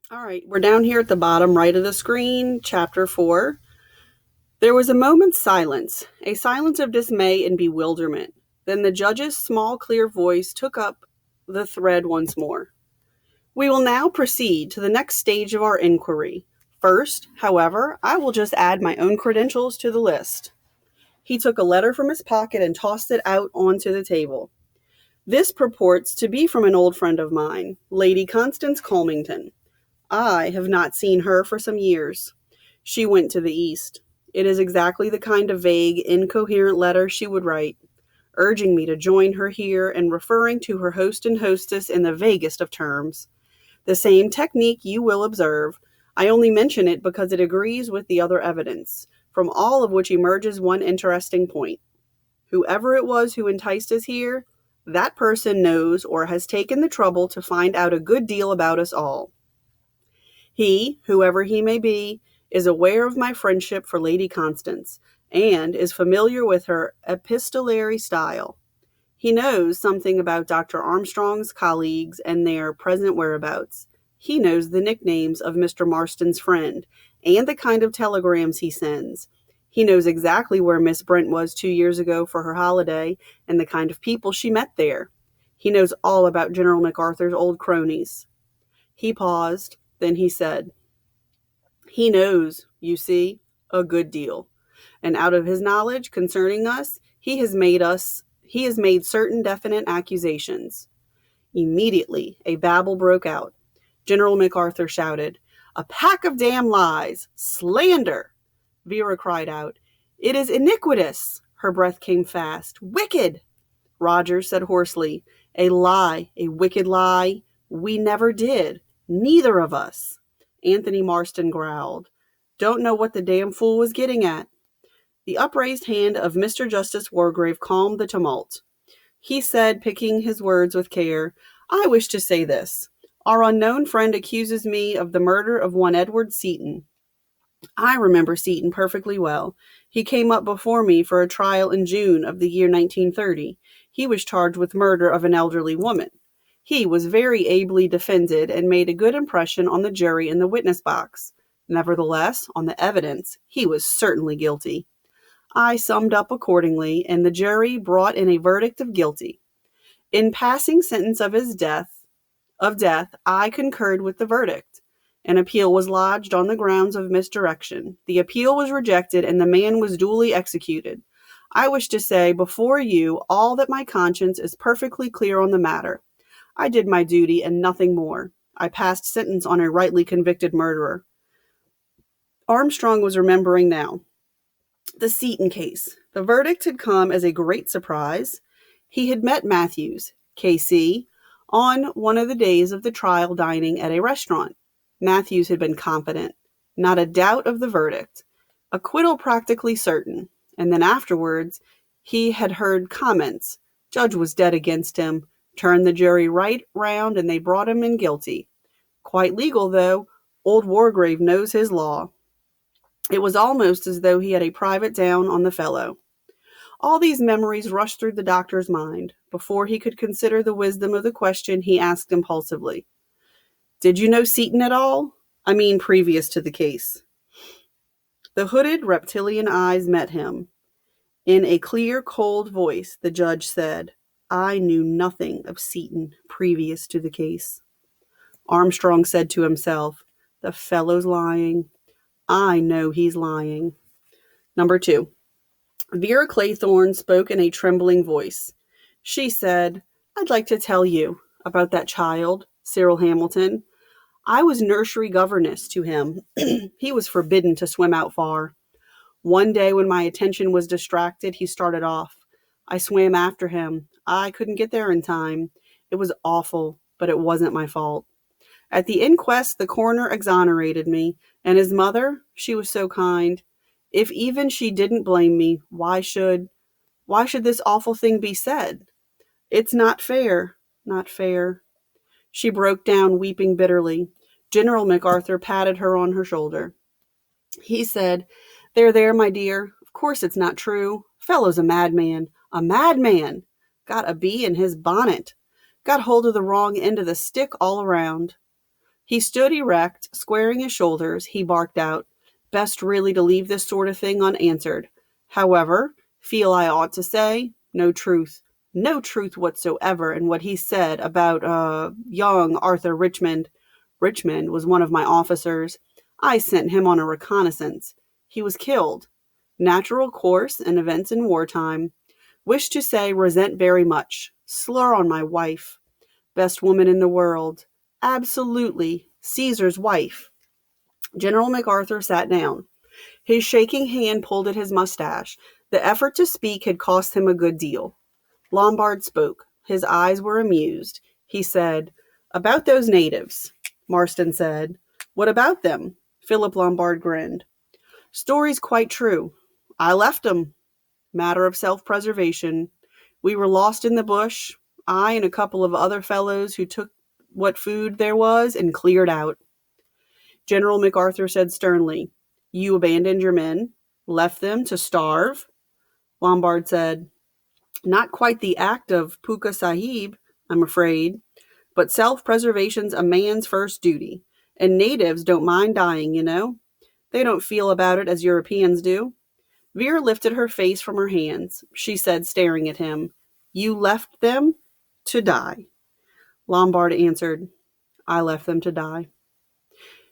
All right, we're down here at the bottom right of the screen, chapter 4. There was a moment's silence, a silence of dismay and bewilderment. Then the judge's small, clear voice took up the thread once more. We will now proceed to the next stage of our inquiry. First, however, I will just add my own credentials to the list. He took a letter from his pocket and tossed it out onto the table. This purports to be from an old friend of mine, Lady Constance Colmington. I have not seen her for some years. She went to the East. It is exactly the kind of vague, incoherent letter she would write, urging me to join her here and referring to her host and hostess in the vaguest of terms. The same technique you will observe. I only mention it because it agrees with the other evidence, from all of which emerges one interesting point. Whoever it was who enticed us here, that person knows or has taken the trouble to find out a good deal about us all. He, whoever he may be, is aware of my friendship for Lady Constance, and is familiar with her epistolary style. He knows something about Dr. Armstrong's colleagues and their present whereabouts. He knows the nicknames of Mr. Marston's friend, and the kind of telegrams he sends. He knows exactly where Miss Brent was 2 years ago for her holiday, and the kind of people she met there. He knows all about General MacArthur's old cronies. He paused. Then he said, he knows, you see, a good deal. And out of his knowledge concerning us, he has made certain definite accusations. Immediately, a babble broke out. General MacArthur shouted, a pack of damn lies! Slander! Vera cried out, it is iniquitous! Her breath came fast. Wicked! Rogers said hoarsely, a lie, a wicked lie. We never did. Neither of us. Anthony Marston growled. Don't know what the damn fool was getting at. The upraised hand of Mr. Justice Wargrave calmed the tumult. He said, picking his words with care, I wish to say this. Our unknown friend accuses me of the murder of one Edward Seaton. I remember Seaton perfectly well. He came up before me for a trial in June of the year 1930. He was charged with murder of an elderly woman. He was very ably defended and made a good impression on the jury in the witness box. Nevertheless, on the evidence, he was certainly guilty. I summed up accordingly, and the jury brought in a verdict of guilty. In passing sentence of death, I concurred with the verdict. An appeal was lodged on the grounds of misdirection. The appeal was rejected, and the man was duly executed. I wish to say before you all that my conscience is perfectly clear on the matter. I did my duty and nothing more. I passed sentence on a rightly convicted murderer. Armstrong was remembering now. The Seaton case. The verdict had come as a great surprise. He had met Matthews, K.C., on one of the days of the trial dining at a restaurant. Matthews had been confident. Not a doubt of the verdict. Acquittal practically certain. And then afterwards, he had heard comments. Judge was dead against him. Turned the jury right round and they brought him in guilty. Quite legal, though. Old Wargrave knows his law. It was almost as though he had a private down on the fellow. All these memories rushed through the doctor's mind. Before he could consider the wisdom of the question, he asked impulsively, did you know Seaton at all? I mean, previous to the case. The hooded reptilian eyes met him. In a clear, cold voice, the judge said, I knew nothing of Seaton previous to the case. Armstrong said to himself, the fellow's lying. I know he's lying. Number 2. Vera Claythorne spoke in a trembling voice. She said, I'd like to tell you about that child, Cyril Hamilton. I was nursery governess to him. He was forbidden to swim out far. One day when my attention was distracted, he started off. I swam after him. I couldn't get there in time. It was awful, but it wasn't my fault. At the inquest, the coroner exonerated me, and his mother, she was so kind. If even she didn't blame me, why should this awful thing be said? It's not fair, not fair. She broke down, weeping bitterly. General MacArthur patted her on her shoulder. He said, there, my dear. Of course it's not true. Fellow's a madman. A madman! Got a bee in his bonnet. Got hold of the wrong end of the stick all around. He stood erect, squaring his shoulders. He barked out, "Best really to leave this sort of thing unanswered. However, feel I ought to say, no truth whatsoever in what he said about, young Arthur Richmond. Richmond was one of my officers. I sent him on a reconnaissance. He was killed. Natural course and events in wartime. Wish to say resent very much. Slur on my wife. Best woman in the world. Absolutely. Caesar's wife." General MacArthur sat down. His shaking hand pulled at his mustache. The effort to speak had cost him a good deal. Lombard spoke. His eyes were amused. He said, "About those natives." Marston said, "What about them?" Philip Lombard grinned. "Story's quite true. I left 'em. Matter of self-preservation. We were lost in the bush, I and a couple of other fellows who took what food there was and cleared out." General MacArthur said sternly, "You abandoned your men? Left them to starve?" Lombard said, "Not quite the act of Puka Sahib, I'm afraid, but self-preservation's a man's first duty, and natives don't mind dying, you know. They don't feel about it as Europeans do." Vera lifted her face from her hands. She said, staring at him, "You left them to die." Lombard answered, "I left them to die."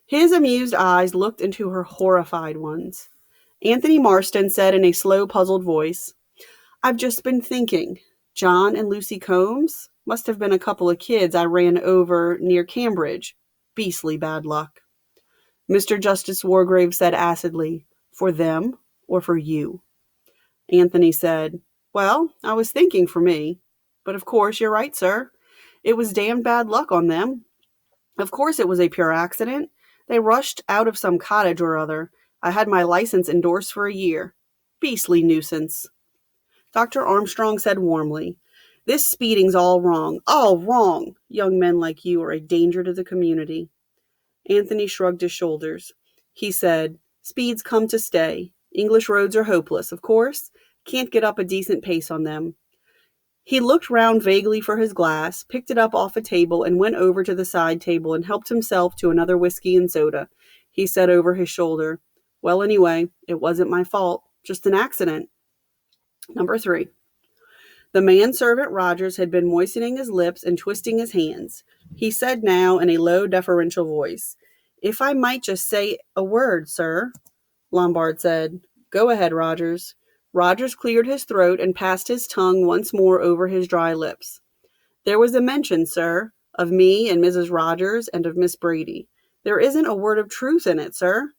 His amused eyes looked into her horrified ones. Anthony Marston said in a slow, puzzled voice, "I've just been thinking. John and Lucy Combs must have been a couple of kids I ran over near Cambridge. Beastly bad luck." Mr. Justice Wargrave said acidly, "For them or for you?" Anthony said, "Well, I was thinking for me. But of course you're right, sir. It was damned bad luck on them. Of course it was a pure accident. They rushed out of some cottage or other. I had my license endorsed for a year. Beastly nuisance." Dr. Armstrong said warmly, "This speeding's all wrong. All wrong. Young men like you are a danger to the community." Anthony shrugged his shoulders. He said, "Speeds come to stay. English roads are hopeless, of course. Can't get up a decent pace on them." He looked round vaguely for his glass, picked it up off a table, and went over to the side table and helped himself to another whiskey and soda. He said over his shoulder, "Well, anyway, it wasn't my fault. Just an accident." Number 3. The manservant Rogers had been moistening his lips and twisting his hands. He said now in a low, deferential voice, "If I might just say a word, sir." Lombard said, "Go ahead, Rogers." Rogers cleared his throat and passed his tongue once more over his dry lips. "There was a mention, sir, of me and Mrs. Rogers and of Miss Brady. There isn't a word of truth in it, sir.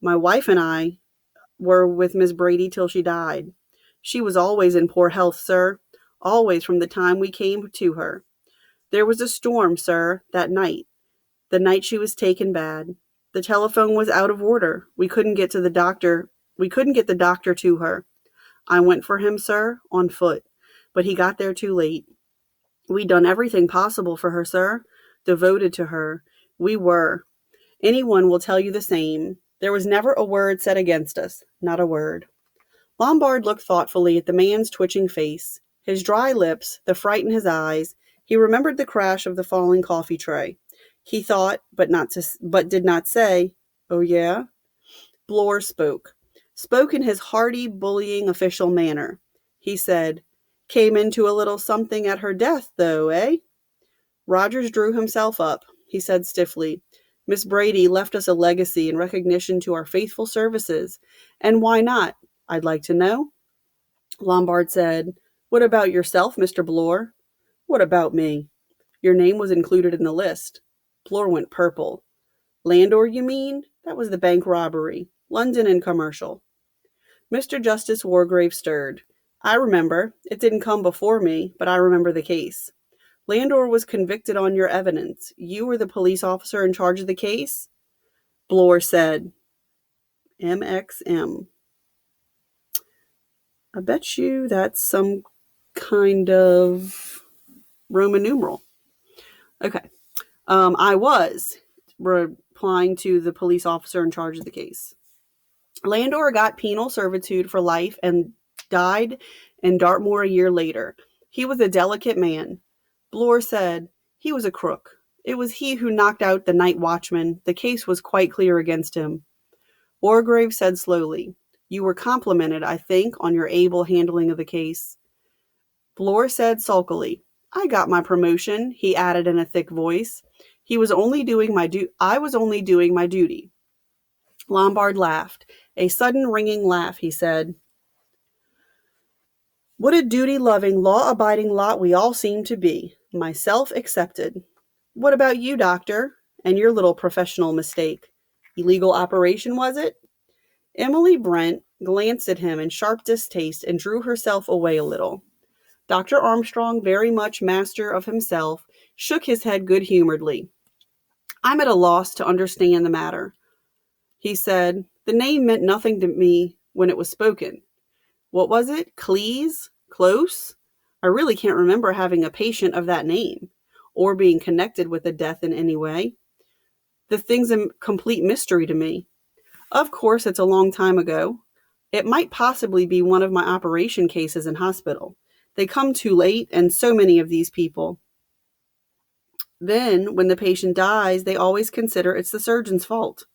My wife and I were with Miss Brady till she died. She was always in poor health, sir, always from the time we came to her. There was a storm, sir, that night, the night she was taken bad. The telephone was out of order. We couldn't get the doctor to her. I went for him, sir, on foot, but he got there too late. We'd done everything possible for her, sir, devoted to her. We were. Anyone will tell you the same. There was never a word said against us, not a word." Lombard looked thoughtfully at the man's twitching face, his dry lips, the fright in his eyes. He remembered the crash of the falling coffee tray. He thought, but did not say, "Oh, yeah?" Blore spoke in his hearty, bullying official manner. He said, "Came into a little something at her death, though, eh?" Rogers drew himself up. He said stiffly, "Miss Brady left us a legacy in recognition to our faithful services. And why not? I'd like to know." Lombard said, "What about yourself, Mr. Blore?" "What about me?" "Your name was included in the list." Blore went purple. "Landor, you mean? That was the bank robbery. London and Commercial." Mr. Justice Wargrave stirred. "I remember. It didn't come before me, but I remember the case. Landor was convicted on your evidence. You were the police officer in charge of the case?" Blore said, "MXM. I bet you that's some kind of Roman numeral." Okay. I was replying to the police officer in charge of the case. "Landor got penal servitude for life and died in Dartmoor a year later. He was a delicate man." Blore said, "He was a crook. It was he who knocked out the night watchman. The case was quite clear against him. Wargrave said slowly, "You were complimented, I think, on your able handling of the case." Blore said sulkily, "I got my promotion," he added in a thick voice. I was only doing my duty. Lombard laughed. A sudden ringing laugh, he said, "What a duty-loving, law-abiding lot we all seem to be, myself excepted. What about you, doctor, and your little professional mistake? Illegal operation, was it?" Emily Brent glanced at him in sharp distaste and drew herself away a little. Dr. Armstrong, very much master of himself, shook his head good-humoredly. "I'm at a loss to understand the matter," he said. "The name meant nothing to me when it was spoken. What was it? Cleese? Close? I really can't remember having a patient of that name, or being connected with a death in any way. The thing's a complete mystery to me. Of course, it's a long time ago. It might possibly be one of my operation cases in hospital. They come too late, and so many of these people. Then, when the patient dies, they always consider it's the surgeon's fault."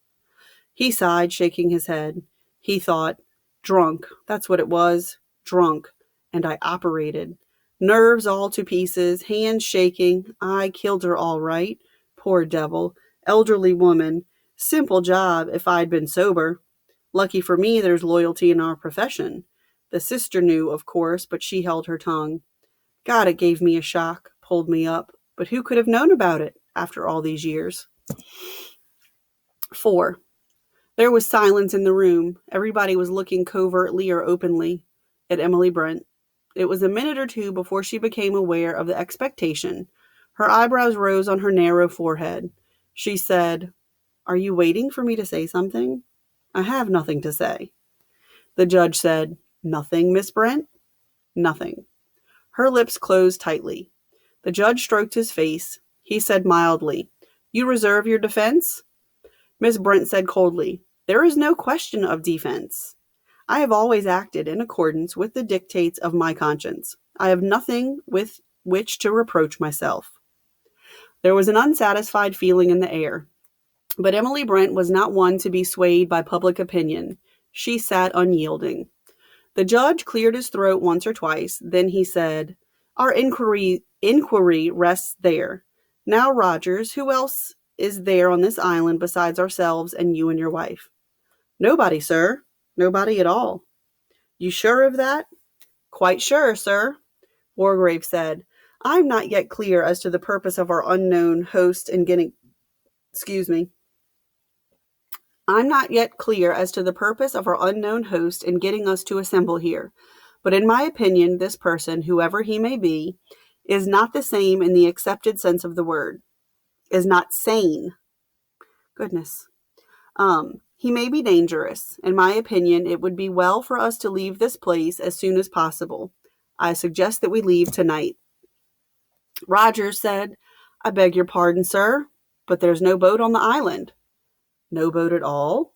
He sighed, shaking his head. He thought, "Drunk, that's what it was. Drunk. And I operated. Nerves all to pieces, hands shaking. I killed her all right. Poor devil. Elderly woman. Simple job if I'd been sober. Lucky for me there's loyalty in our profession. The sister knew, of course, but she held her tongue. God, it gave me a shock, pulled me up. But who could have known about it after all these years?" 4. There was silence in the room. Everybody was looking covertly or openly at Emily Brent. It was a minute or two before she became aware of the expectation. Her eyebrows rose on her narrow forehead. She said, "Are you waiting for me to say something?" "I have nothing to say." The judge said, "Nothing, Miss Brent?" "Nothing." Her lips closed tightly. The judge stroked his face. He said mildly, "You reserve your defense?" Miss Brent said coldly, "There is no question of defense. I have always acted in accordance with the dictates of my conscience. I have nothing with which to reproach myself." There was an unsatisfied feeling in the air. But Emily Brent was not one to be swayed by public opinion. She sat unyielding. The judge cleared his throat once or twice. Then he said, "Our inquiry rests there. Now, Rogers, who else is there on this island besides ourselves and you and your wife?" "Nobody, sir. Nobody at all." "You sure of that?" "Quite sure, sir." Wargrave said, I'm not yet clear as to the purpose of our unknown host in getting us to assemble here. But in my opinion, this person, whoever he may be, is not the same in the accepted sense of the word. Is not sane. Goodness. He may be dangerous. In my opinion, it would be well for us to leave this place as soon as possible. I suggest that we leave tonight. Rogers said, "I beg your pardon, sir, but there's no boat on the island." "No boat at all?"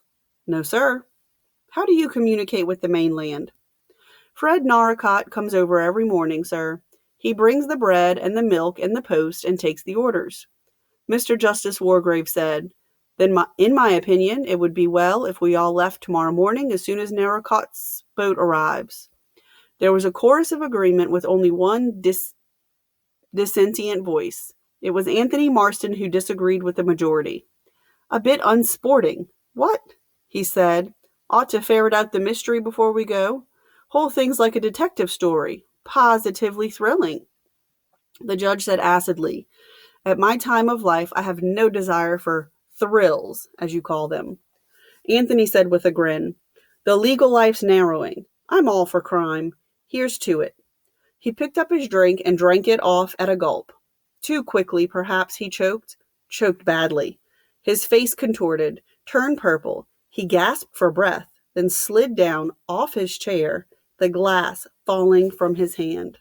"No, sir." "How do you communicate with the mainland?" "Fred Narracott comes over every morning, sir. He brings the bread and the milk and the post and takes the orders." Mr. Justice Wargrave said, "Then in my opinion, it would be well if we all left tomorrow morning as soon as Narracott's boat arrives." There was a chorus of agreement with only one dissentient voice. It was Anthony Marston who disagreed with the majority. "A bit unsporting." "What?" he said. "Ought to ferret out the mystery before we go. Whole thing's like a detective story. Positively thrilling." The judge said acidly, "At my time of life, I have no desire for thrills, as you call them." Anthony said with a grin, "The legal life's narrowing. I'm all for crime. Here's to it." He picked up his drink and drank it off at a gulp. Too quickly, perhaps, he choked badly. His face contorted, turned purple. He gasped for breath, then slid down off his chair, the glass falling from his hand.